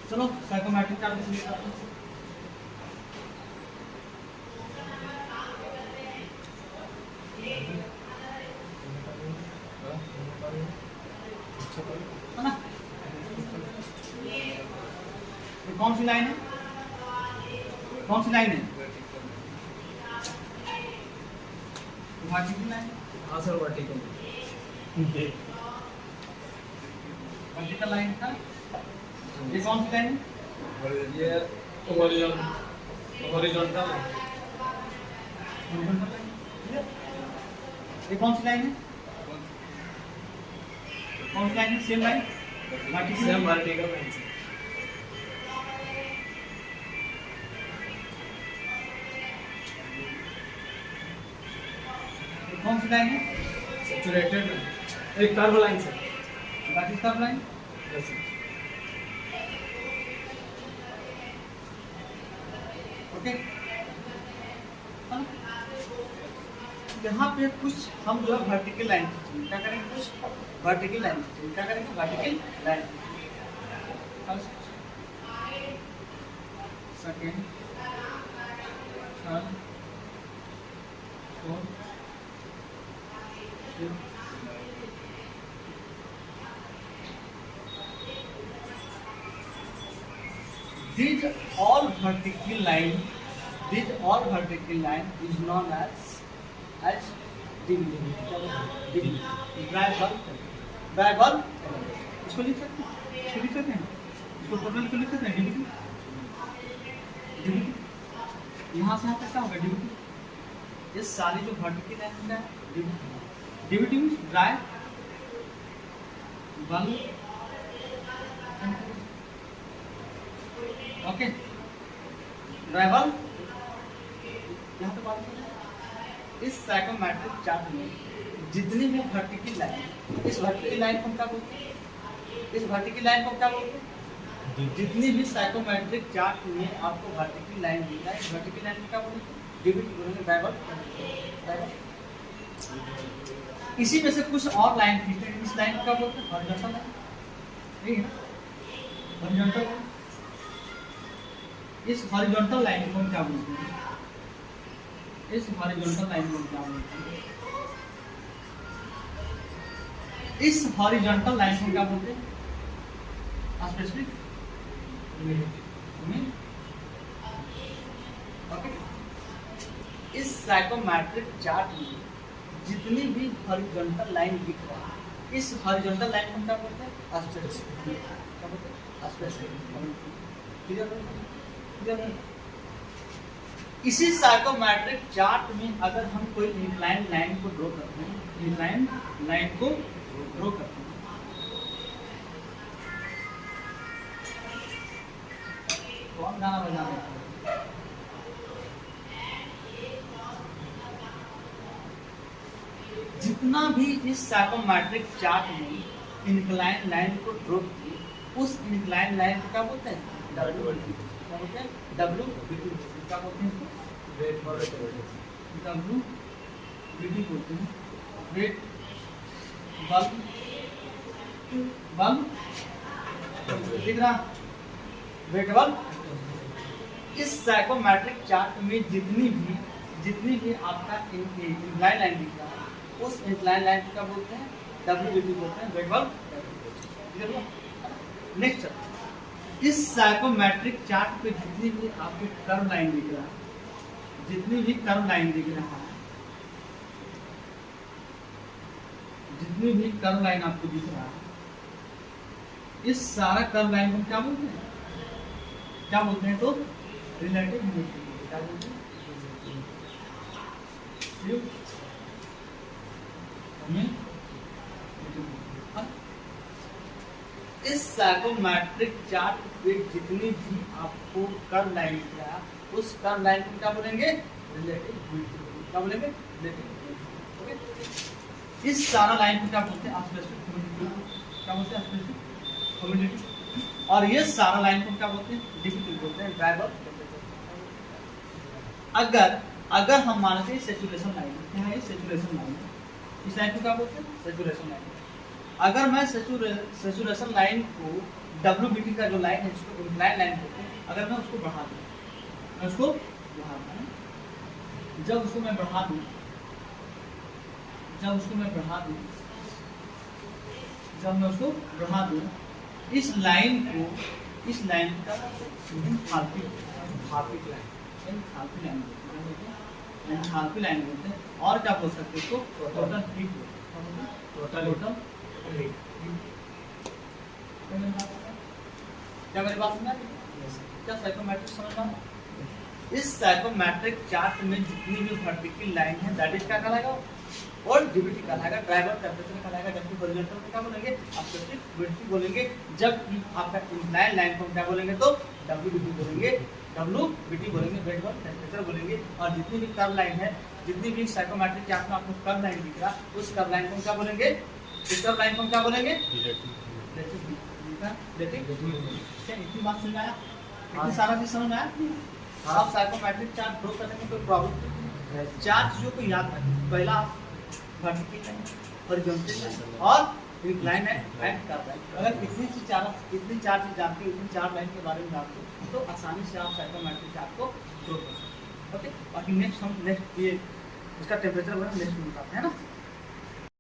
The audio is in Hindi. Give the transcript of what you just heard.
चलो साइकोमेट्रिक चार्ट शुरू करते हैं। है ना? ये कौन सी लाइन है? कौन सी लाइन है? Vertical line. हाँ सर वर्टिकल। वर्टिकल लाइन था। ये कौन सी लाइन है? ये हॉरिजॉन्टल ये कौन सी लाइन है? कौन सी लाइन है? Same line same vertical line से। कौन सी लाइन है? सैचुरेटेड एक कर्व लाइन से। That is curve line. Yes sir. Okay. यहाँ पे कुछ हम जो है वर्टिकल लाइन क्या करेंगे? कुछ वर्टिकल लाइन क्या करेंगे? Vertical line. Second, third, fourth, fifth, these all vertical line is known as division. Diagonal इसको लिख सकते हैं, इसको टोटल को लिख सकते हैं डिविटी। यहाँ से यहाँ तक क्या होगा? डिविटी। ये सारी जो वर्टिकल लाइन है डिविटी मीन्स ड्राइव ओके ड्राइवर। यहाँ पे बात करें इस साइकोमेट्रिक चार्ट में जितनी भी वर्टिकल लाइन, इस वर्टिकल लाइन को क्या बोलते हैं? इस वर्टिकल लाइन को क्या बोलते हैं? जितनी भी साइकोमेट्रिक चार्ट में आपको वर्टिकल लाइन दिख रहा है, इस वर्टिकल लाइन को क्या बोलते हैं? डिविटी बोलेंगे, ड्राइवर। इसी में से कुछ और लाइन खींचते हैं, इस लाइन को क्या बोलते हैं? Horizontal line. ठीक है ना? हॉरिजॉन्टल। इस हॉरिजॉन्टल लाइन को हम क्या बोलते हैं? इस हॉरिजॉन्टल लाइन को क्या बोलते हैं? इस हॉरिजॉन्टल लाइन को क्या बोलते हैं? Specific okay. इस साइकोमेट्रिक चार्ट में जितनी भी हॉरिजॉन्टल लाइन दिख रहा है, इस हॉरिजॉन्टल लाइन को क्या बोलते हैं? स्पेसिफिक। क्या बोलते हैं? स्पेसिफिक। क्लियर? इसी साइकोमेट्रिक चार्ट में अगर हम कोई इंक्लाइन लाइन को ड्रॉ करते हैं, इंक्लाइन लाइन को ड्रॉ करते हैं, कौन गाना बजा रहे हैं? जितना भी इस साइकोमेट्रिक चार्ट में इंक्लाइन लाइन को ड्रॉ किए, उस इंक्लाइन लाइन को क्या बोलते हैं? डब्ल्यू बोलते हैं। क्या बोलते हैं? W BT. क्या बोलते हैं इसको? वेट फॉर डब्ल्यू बीटी बोलते हैं। वेट बल्ब दिख रहा? Wet bulb. इस साइकोमेट्रिक चार्ट में जितनी भी आपका इंक्लाइन लाइन दिख रहा है, उस इंक्लाइन लाइन को क्या बोलते हैं? डब्ल्यू बीटी बोलते हैं, वेट बल्ब। नेक्स्ट, इस साइकोमेट्रिक चार्ट पे जितनी भी आपको कर्व लाइन दिख रहा है, जितनी भी कर्व लाइन दिख रहा है, जितनी भी कर्व लाइन आपको दिख रहा है, इस सारा कर्व लाइन को क्या बोलते हैं? क्या बोलते हैं? तो रिलेटिव ह्यूमिडिटी। क्या बोलते हैं? इस साइकोमेट्रिक चार्ट पे जितनी भी आपको कर्व लाइन दिख रहा है, उस कर्व लाइन को क्या बोलेंगे? Relative humidity. क्या बोलेंगे? Relative humidity. इस सारा लाइन को क्या बोलते हैं? Specific humidity. क्या बोलते हैं? Specific humidity. और ये सारा लाइन को क्या बोलते हैं? डिफिकल्ट बोलते हैं, ड्राइवर। अगर हम मानते हैं सैचुरेशन लाइन, क्या है? Saturation line. इस लाइन को क्या बोलते हैं? Saturation line. अगर मैं सैचुरेशन लाइन को WBT का जो लाइन है इसको इंक्लाइन लाइन बोलते हैं। अगर मैं उसको बढ़ा दूँ, मैं उसको बढ़ा दूँ, जब उसको मैं बढ़ा दूँ, जब उसको मैं बढ़ा दूँ, जब मैं उसको बढ़ा दूँ, इस लाइन को, इस लाइन का एंथैल्पी लाइन, एंथैल्पी लाइन बोलते हैं, एंथैल्पी लाइन बोलते हैं। और क्या बोल सकते हैं इसको? Total heat, total heat. क्या मेरी बात समझ? क्या साइकोमेट्रिक समझ रहा हूँ? इस साइकोमेट्रिक चार्ट में जितनी भी वर्टिकल लाइन है दैट इज क्या कहलाएगा? और डीबीटी कहलाएगा, ड्राइवर टेम्परेचर कहलाएगा। जबकि हॉरिजॉन्टल को क्या बोलेंगे? ऑब्जेक्टिव डीबीटी बोलेंगे। जबकि आपका इंक्लाइन लाइन को क्या बोलेंगे? तो डब्ल्यूबीटी बोलेंगे, डब्ल्यूबीटी बोलेंगे, वेट वर्क टेम्परेचर बोलेंगे। और जितनी भी कर्व लाइन है, जितनी भी साइकोमेट्रिक चार्ट में आपको कर्व लाइन दिख रहा, उस कर्व लाइन को क्या बोलेंगे? इस कर्व लाइन को क्या बोलेंगे? इतनी बात समझ आया? इतनी सारा चीज समझ आया? आप साइकोमेट्रिक चार्ट ड्रॉ करने में कोई प्रॉब्लम? चार चीजों को याद रखें। पहला वर्टिकल लाइन, हॉरिजॉन्टल लाइन और incline line and curve line. अगर इतनी चार चीज जानते हो, इतनी चार लाइन के बारे में जानते हो, तो आसानी से आप साइकोमेट्रिक चार्ट को ड्रॉ कर सकते हो। ओके, बाकी नेक्स्ट हम नेक्स्ट ये इसका टेम्परेचर वगैरह नेक्स्ट में बताते हैं ना।